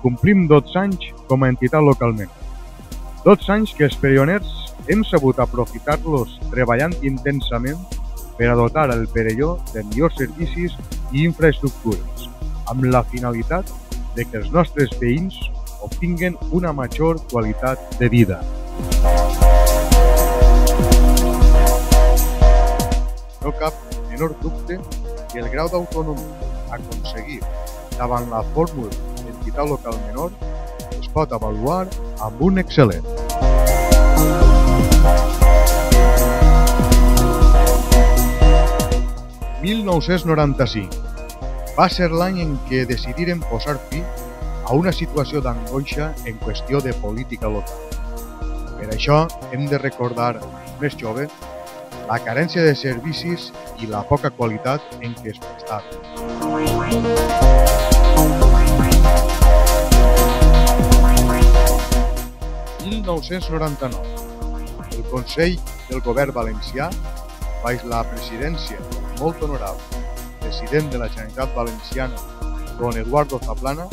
complim 12 anys com a entitat localment. 12 anys que els perelloners hem sabut aprofitar-los treballant intensament per a dotar el Perelló de millors servicis i infraestructures, amb la finalitat de que els nostres veïns obtinguen una major qualitat de vida. No cap menor dubte que el grau d'autonomia aconseguit davant la fórmula d'entitat local menor es pot avaluar amb un excel·lent. «1995 va ser l'any en què decidirem posar fi a una situació d'angoixa en qüestió de política local. Per això hem de recordar als més joves la carència de servicis i la poca qualitat en què es prestaven. 1999. El Consell del Govern Valencià, baix la presidència del molt honorable president de la Generalitat Valenciana, don Eduardo Zaplana,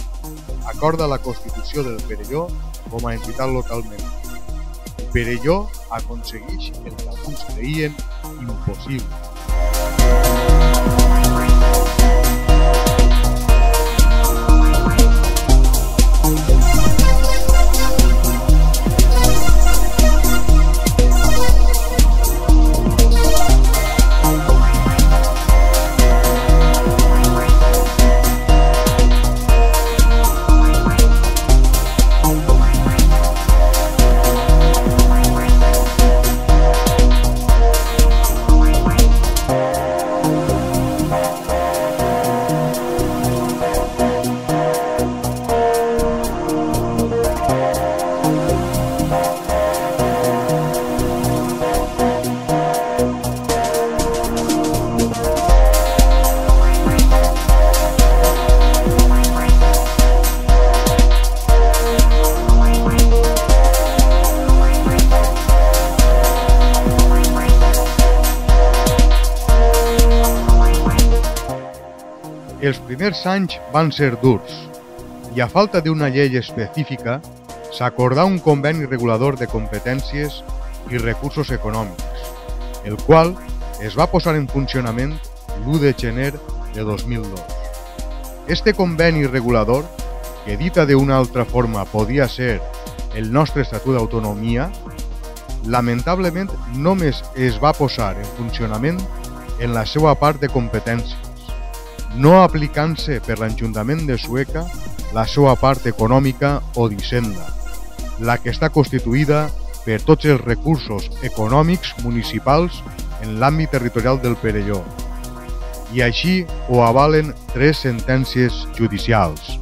acorda la constitució del Perelló com a entitat localment. El Perelló aconsegueix el que alguns creien impossible. Els primers anys van ser durs i a falta d'una llei específica s'acordà un conveni regulador de competències i recursos econòmics, el qual es va posar en funcionament l'1 de gener de 2002. Este conveni regulador, que dita d'una altra forma podia ser el nostre Estatut d'Autonomia, lamentablement només es va posar en funcionament en la seva part de competències, no aplicant-se per l'Ajuntament de Sueca la seva part econòmica o d'Hisenda, la que està constituïda per tots els recursos econòmics municipals en l'àmbit territorial del Perelló. I així ho avalen 3 sentències judicials.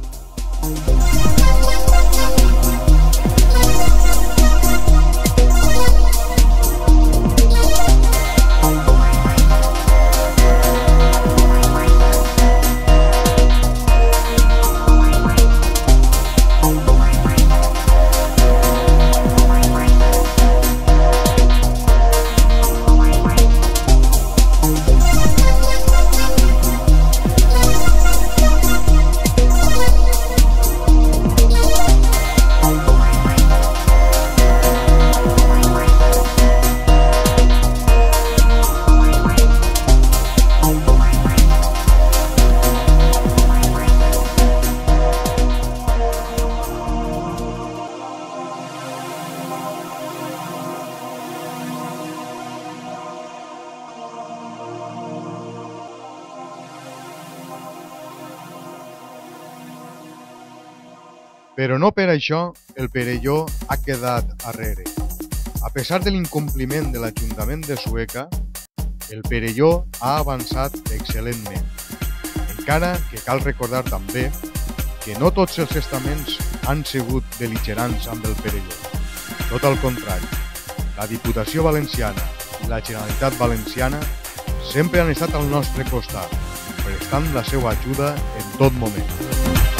Però no per això el Perelló ha quedat arrere. A pesar de l'incompliment de l'Ajuntament de Sueca, el Perelló ha avançat excel·lentment. Encara que cal recordar també que no tots els estaments han sigut bel·ligerants amb el Perelló. Tot al contrari, la Diputació Valenciana i la Generalitat Valenciana sempre han estat al nostre costat, prestant la seva ajuda en tot moment.